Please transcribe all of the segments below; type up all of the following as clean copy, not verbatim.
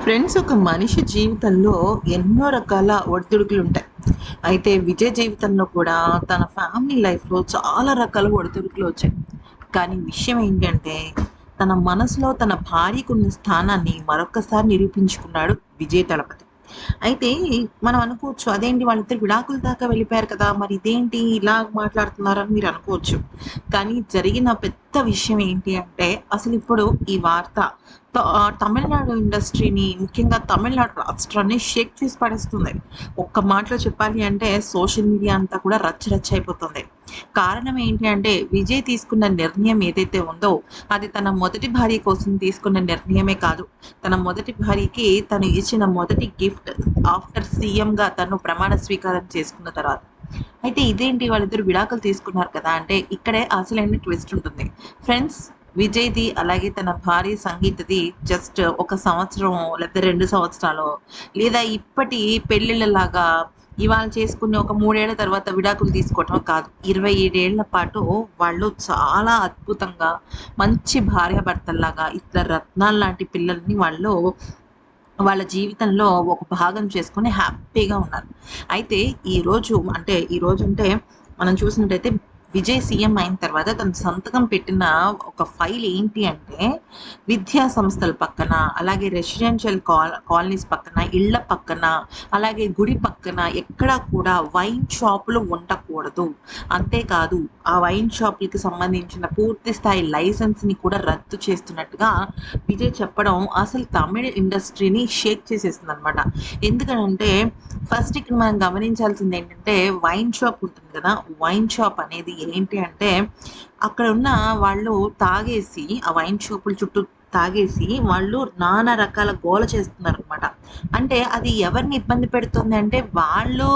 Friends, ఒక మనిషి జీవితంలో ఎన్నో రకాల ఒడిదుడుకులు ఉంటాయి. అయితే విజయ్ జీవితంలో కూడా తన ఫ్యామిలీ లైఫ్‌లో చాలా రకాల ఒడిదుడుకులు వచ్చాయి. కానీ విషయం ఏంటంటే, తన మనసులో తన భార్యకున్న స్థానాన్ని మరొక్కసారి నిరూపించుకున్నాడు విజయ్ దళపతి. అయితే మనం అనుకోవచ్చు, అదేంటి వాళ్ళిద్దరు విడాకుల దాకా వెళ్ళిపోయారు కదా! మరి ఇదేంటి ఇలా మాట్లాడుతున్నారని మీరు అనుకోవచ్చు. కానీ జరిగిన పెద్ద విషయం ఏంటి అంటే, అసలిప్పుడు ఈ వార్త తమిళనాడు ఇండస్ట్రీని, ముఖ్యంగా తమిళనాడు రాష్ట్రాన్ని షేక్ చేసి పడేస్తుంది. ఒక్క మాటలో చెప్పాలి అంటే సోషల్ మీడియా అంతా కూడా రచ్చ రచ్చ అయిపోతుంది. కారణం ఏంటి అంటే, విజయ్ తీసుకున్న నిర్ణయం ఏదైతే ఉందో అది తన మొదటి భార్య కోసం తీసుకున్న నిర్ణయమే కాదు. తన మొదటి భార్యకి తను ఇచ్చిన మొదటి గిఫ్ట్ ఆఫ్టర్ సీఎంగా తను ప్రమాణ స్వీకారం చేసుకున్న తర్వాత. అయితే ఇదేంటి వాళ్ళిద్దరు విడాకులు తీసుకున్నారు కదా అంటే, ఇక్కడే అసలైన ట్విస్ట్ ఉంటుంది. ఫ్రెండ్స్, విజయ్‌ది అలాగే తన భార్య సంగీతది జస్ట్ ఒక సంవత్సరం లేదా 2 సంవత్సరాలో, లేదా ఇప్పటి పెళ్ళిళ్ళలాగా ఇవాళ చేసుకుని ఒక 3 ఏళ్ల తర్వాత విడాకులు తీసుకోవటం కాదు. 27 ఏళ్ల పాటు వాళ్ళు చాలా అద్భుతంగా మంచి భార్యాభర్తల్లాగా ఇద్దరు రత్నాల్లాంటి పిల్లల్ని వాళ్ళు వాళ్ళ జీవితంలో ఒక భాగం చేసుకొని హ్యాపీగా ఉన్నారు. అయితే ఈరోజంటే మనం చూసినట్టయితే, విజయ్ సీఎం అయిన తర్వాత తను సంతకం పెట్టిన ఒక ఫైల్ ఏంటి అంటే, విద్యా సంస్థల పక్కన, అలాగే రెసిడెన్షియల్ కాలనీస్ పక్కన, ఇళ్ళ పక్కన, అలాగే గుడి పక్కన ఎక్కడా కూడా వైన్ షాపులు ఉండకూడదు. అంతేకాదు, ఆ వైన్ షాపులకి సంబంధించిన పూర్తి స్థాయి లైసెన్స్‌ని కూడా రద్దు చేస్తున్నట్టుగా విజయ్ చెప్పడం అసలు తమిళ్ ఇండస్ట్రీని షేక్ చేసేసిందనమాట. ఎందుకనంటే, ఫస్ట్ ఇక్కడ మనం గమనించాల్సింది ఏంటంటే, వైన్ షాప్ ఉంటుంది కదా! వైన్ షాప్ అనేది ఏంటి అంటే, అక్కడ ఉన్న వాళ్ళు తాగేసి, ఆ వైన్ షాపుల చుట్టూ తాగేసి వాళ్ళు నానా రకాల గోల చేస్తున్నారనమాట. అంటే అది ఎవరిని ఇబ్బంది పెడుతుంది అంటే, వాళ్ళు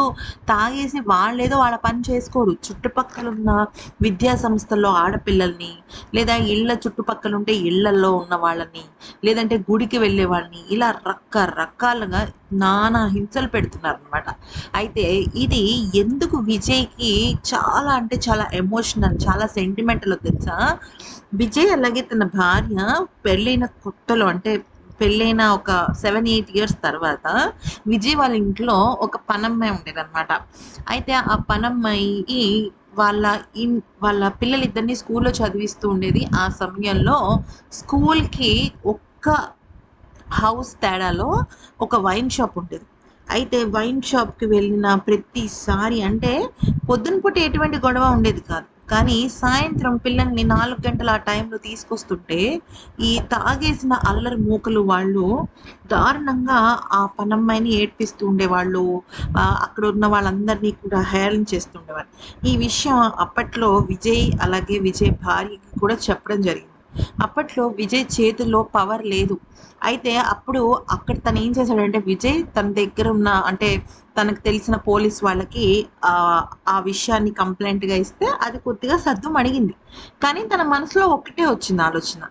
తాగేసి వాళ్ళేదో వాళ్ళ పని చేసుకోరు. చుట్టుపక్కలున్న విద్యా సంస్థల్లో ఆడపిల్లల్ని, లేదా ఇళ్ళ చుట్టుపక్కల ఉంటే ఇళ్ళల్లో ఉన్న వాళ్ళని, లేదంటే గుడికి వెళ్ళే వాళ్ళని, ఇలా రకరకాలుగా నానా హింసలు పెడుతున్నారనమాట. అయితే ఇది ఎందుకు విజయ్‌కి చాలా అంటే చాలా ఎమోషనల్, చాలా సెంటిమెంటలో తెలుసా? విజయ్ అలాగే తన భార్య పెళ్ళైన కొత్తలో, అంటే పెళ్ళైన ఒక 7, 8 ఇయర్స్ తర్వాత విజయ్ వాళ్ళ ఇంట్లో ఒక పనమ్మాయి ఉండేదనమాట. అయితే ఆ పనమ్మాయి వాళ్ళ వాళ్ళ పిల్లలిద్దరిని స్కూల్‌లో చదివిస్తూ ఉండేది. ఆ సమయంలో స్కూల్‌కి ఒక్క హౌస్ తేడాలో ఒక వైన్ షాప్ ఉండేది. అయితే వైన్ షాప్‌కి వెళ్ళిన ప్రతిసారి, అంటే పొద్దున పూట ఎటువంటి గొడవ ఉండేది కాదు. కానీ సాయంత్రం పిల్లల్ని 4 గంటల ఆ టైంలో తీసుకొస్తుంటే, ఈ తాగేసిన అల్లరి మూకలు వాళ్ళు దారుణంగా ఆ పనమ్మాయిని ఏడ్పిస్తూ ఉండేవాళ్ళు. అక్కడ ఉన్న వాళ్ళందరినీ కూడా హేళన ఉండేవాళ్ళు. ఈ విషయం అప్పట్లో విజయ్ అలాగే విజయ్ భార్యకి కూడా చెప్పడం జరిగింది. అప్పట్లో విజయ్ చేతుల్లో పవర్ లేదు. అయితే అప్పుడు అక్కడ తనేం చేశాడంటే, విజయ్ తన దగ్గర ఉన్న, అంటే తనకు తెలిసిన పోలీస్ వాళ్ళకి ఆ విషయాన్ని కంప్లెయింట్‌గా ఇస్తే అది కొద్దిగా సద్దుమణిగింది. కానీ తన మనసులో ఒక్కటే వచ్చింది ఆలోచన.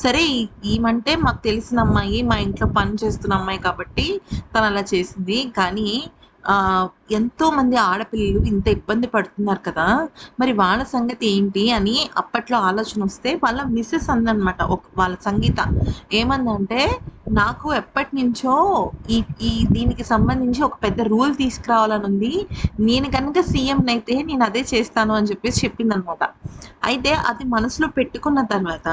సరే, ఈమంటే మాకు తెలిసిన అమ్మాయి, మా ఇంట్లో పని చేస్తున్న అమ్మాయి కాబట్టి తనలా చేసింది. కానీ ఎంతోమంది ఆడపిల్లలు ఇంత ఇబ్బంది పడుతున్నారు కదా! మరి వాళ్ళ సంగతి ఏంటి అని అప్పట్లో ఆలోచనొస్తే, వాళ్ళ మిసెస్ అందనమాట. వాళ్ళ సంగీత ఏమందంటే, నాకు ఎప్పటినుంచో ఈ ఈ దీనికి సంబంధించి ఒక పెద్ద రూల్ తీసుకురావాలనుంది. నేను గనుక సీఎంనయితే నేను అదే చేస్తాను అని చెప్పేసి చెప్పిందనమాట. అయితే అది మనసులో పెట్టుకున్న తర్వాత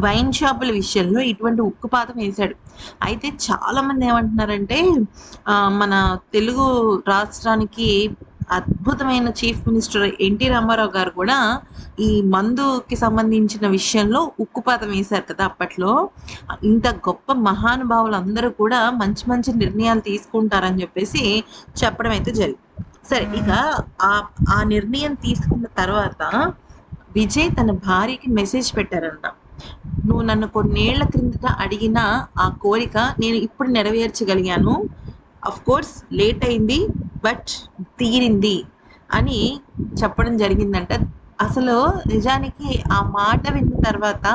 వైన్ షాపుల విషయంలో ఇటువంటి ఉక్కుపాదం వేశాడు. అయితే చాలామంది ఏమంటున్నారంటే, మన తెలుగు రాష్ట్రానికి అద్భుతమైన చీఫ్ మినిస్టర్ ఎన్టీ రామారావు గారు కూడా ఈ మందుకి సంబంధించిన విషయంలో ఉక్కుపాదం వేశారు కదా అప్పట్లో. ఇంత గొప్ప మహానుభావులు అందరూ కూడా మంచి మంచి నిర్ణయాలు తీసుకుంటారని చెప్పేసి చెప్పడం అయితే జరిగింది. సరే, ఇక ఆ ఆ నిర్ణయం తీసుకున్న తర్వాత విజయ్ తన భార్యకి మెసేజ్ పెట్టారంట. నువ్వు నన్ను కొన్నేళ్ల క్రిందట అడిగిన ఆ కోరిక నేను ఇప్పుడు నెరవేర్చగలిగాను. కోర్స్ లేట్ అయింది, బట్ తీరింది అని చెప్పడం జరిగిందంట. అసలు నిజానికి ఆ మాట విన్న తర్వాత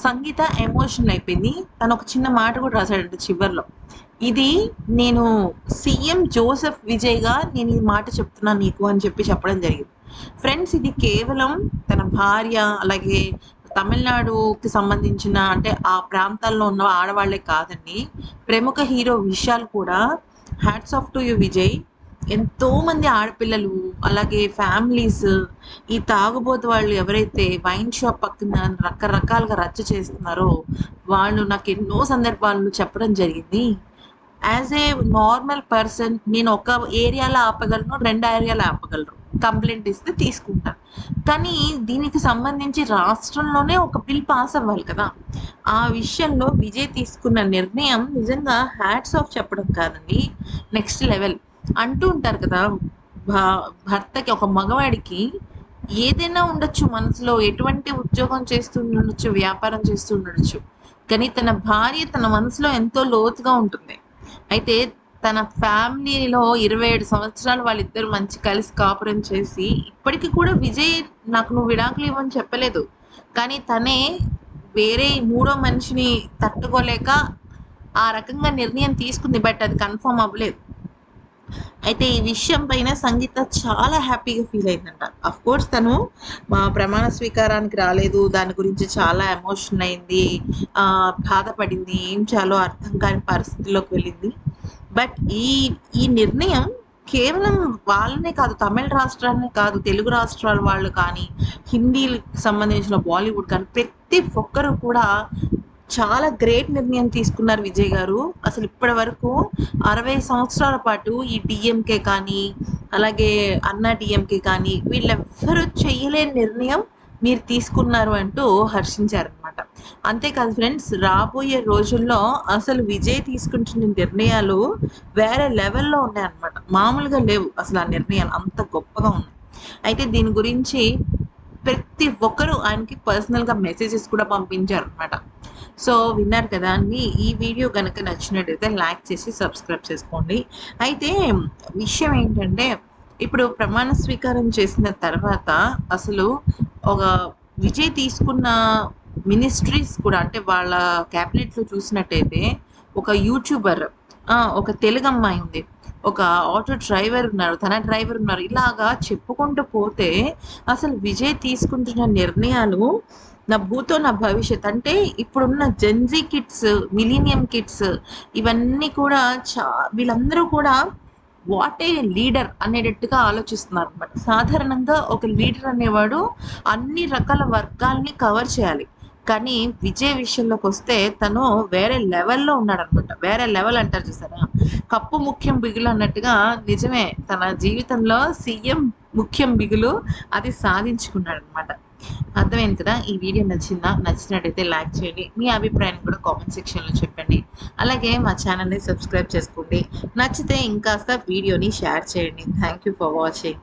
సంగీత ఎమోషనల్ అయిపోయింది. తను ఒక చిన్న మాట కూడా రాశాడంట చివర్లో. ఇది నేను సీఎం జోసెఫ్ విజయ్‌గా నేను ఈ మాట చెప్తున్నాను నీకు అని చెప్పి చెప్పడం జరిగింది. ఫ్రెండ్స్, ఇది కేవలం తన భార్య, అలాగే తమిళనాడుకి సంబంధించిన అంటే ఆ ప్రాంతాల్లో ఉన్న ఆడవాళ్లే కాదండి, ప్రముఖ హీరో విశాల్ కూడా hats off to you Vijay. ఎంతో మంది ఆడపిల్లలు అలాగే ఫ్యామిలీస్ ఈ తాగుబోతు వాళ్ళు ఎవరైతే వైన్ షాప్ పక్కన రకరకాలుగా రచ్చ చేస్తున్నారో వాళ్ళు నాకు ఎన్నో సందర్భాల్లో చెప్పడం జరిగింది. యాజ్ ఏ నార్మల్ పర్సన్ నేను ఒక ఏరియాలో ఆపగలను, 2 ఏరియాలో ఆపగలను. కంప్లైంట్ ఇస్తే తీసుకుంటాను. కానీ దీనికి సంబంధించి రాష్ట్రంలోనే ఒక బిల్ పాస్ అవ్వాలి కదా! ఆ విషయంలో విజయ్ తీసుకున్న నిర్ణయం నిజంగా హ్యాట్స్ ఆఫ్ చెప్పడం కాదండి, నెక్స్ట్ లెవెల్. అంటూ ఉంటారు కదా, భర్తకి ఒక మగవాడికి ఏదైనా ఉండొచ్చు మనసులో, ఎటువంటి ఉద్యోగం చేస్తూ ఉండొచ్చు, వ్యాపారం చేస్తూ ఉండొచ్చు. కానీ తన భార్య తన మనసులో ఎంతో లోతుగా ఉంటుంది. అయితే తన ఫ్యామిలీలో 27 సంవత్సరాలు వాళ్ళిద్దరు మంచి కలిసి కాపురం చేసి ఇప్పటికి కూడా విజయ్ నాకు నువ్వు విడాకులు ఇవ్వని చెప్పలేదు. కానీ తనే వేరే మూడో మనిషిని తట్టుకోలేక ఆ రకంగా నిర్ణయం తీసుకుంది. బట్ అది కన్ఫర్మ్ అవ్వలేదు. అయితే ఈ విషయం పైన సంగీత చాలా హ్యాపీగా ఫీల్ అయిందంట. అఫ్ కోర్స్ తను ప్రమాణ స్వీకారానికి రాలేదు, దాని గురించి చాలా ఎమోషన్ అయింది, బాధపడింది, ఏం చేయాలో అర్థం కాని పరిస్థితిలోకి వెళ్ళింది. బట్ ఈ ఈ నిర్ణయం కేవలం వాళ్ళనే కాదు, తమిళ రాష్ట్రాన్ని కాదు, తెలుగు రాష్ట్రాల వాళ్ళు కానీ, హిందీకి సంబంధించిన బాలీవుడ్ కానీ ప్రతి ఒక్కరు కూడా చాలా గ్రేట్ నిర్ణయం తీసుకున్నారు విజయ్ గారు. అసలు ఇప్పటి వరకు 60 సంవత్సరాల పాటు ఈ డిఎంకే కానీ అలాగే అన్నా డిఎంకే కానీ వీళ్ళెవ్వరూ చేయలేని నిర్ణయం మీరు తీసుకున్నారు అంటూ హర్షించారనమాట. అంతేకాదు ఫ్రెండ్స్, రాబోయే రోజుల్లో అసలు విజయ్ తీసుకుంటున్న నిర్ణయాలు వేరే లెవెల్లో ఉన్నాయన్నమాట. మామూలుగా లేవు అసలు ఆ నిర్ణయాలు, అంత గొప్పగా ఉన్నాయి. అయితే దీని గురించి ప్రతి ఒక్కరూ ఆయనకి పర్సనల్గా మెసేజెస్ కూడా పంపించారు అనమాట. సో విన్నారు కదా అండి. ఈ వీడియో కనుక నచ్చినట్టయితే లైక్ చేసి సబ్స్క్రైబ్ చేసుకోండి. అయితే విషయం ఏంటంటే, ఇప్పుడు ప్రమాణ స్వీకారం చేసిన తర్వాత అసలు ఒక విజయ్ తీసుకున్న మినిస్ట్రీస్ కూడా, అంటే వాళ్ళ క్యాబినెట్లో చూసినట్టయితే ఒక యూట్యూబర్, ఒక తెలుగు అమ్మాయి ఉంది, ఒక ఆటో డ్రైవర్ ఉన్నారు, తన డ్రైవర్ ఉన్నారు. ఇలాగా చెప్పుకుంటూ పోతే అసలు విజయ్ తీసుకుంటున్న నిర్ణయాలు నా భూతో నా భవిష్యత్. అంటే ఇప్పుడున్న జెన్జీ కిడ్స్, మిలీనియం కిడ్స్ ఇవన్నీ కూడా వీళ్ళందరూ కూడా వాట్ ఏ లీడర్ అనేటట్టుగా ఆలోచిస్తున్నారు అనమాట. సాధారణంగా ఒక లీడర్ అనేవాడు అన్ని రకాల వర్గాల్ని కవర్ చేయాలి. కానీ విజయ్ విషయంలోకి వస్తే తను వేరే లెవెల్లో ఉన్నాడనమాట. వేరే లెవెల్ అంటారు చూసారా, కప్పు ముఖ్యం బిగులు అన్నట్టుగా నిజమే, తన జీవితంలో సీఎం ముఖ్యం బిగులు అది సాధించుకున్నాడు అనమాట. అర్థమైంది కదా. ఈ వీడియో నచ్చినట్టయితే లైక్ చేయండి, మీ అభిప్రాయాన్ని కూడా కామెంట్ సెక్షన్లో చెప్పండి. అలాగే మా ఛానల్ని సబ్స్క్రైబ్ చేసుకోండి. నచ్చితే ఇంకాస్త వీడియోని షేర్ చేయండి. Thank you for watching.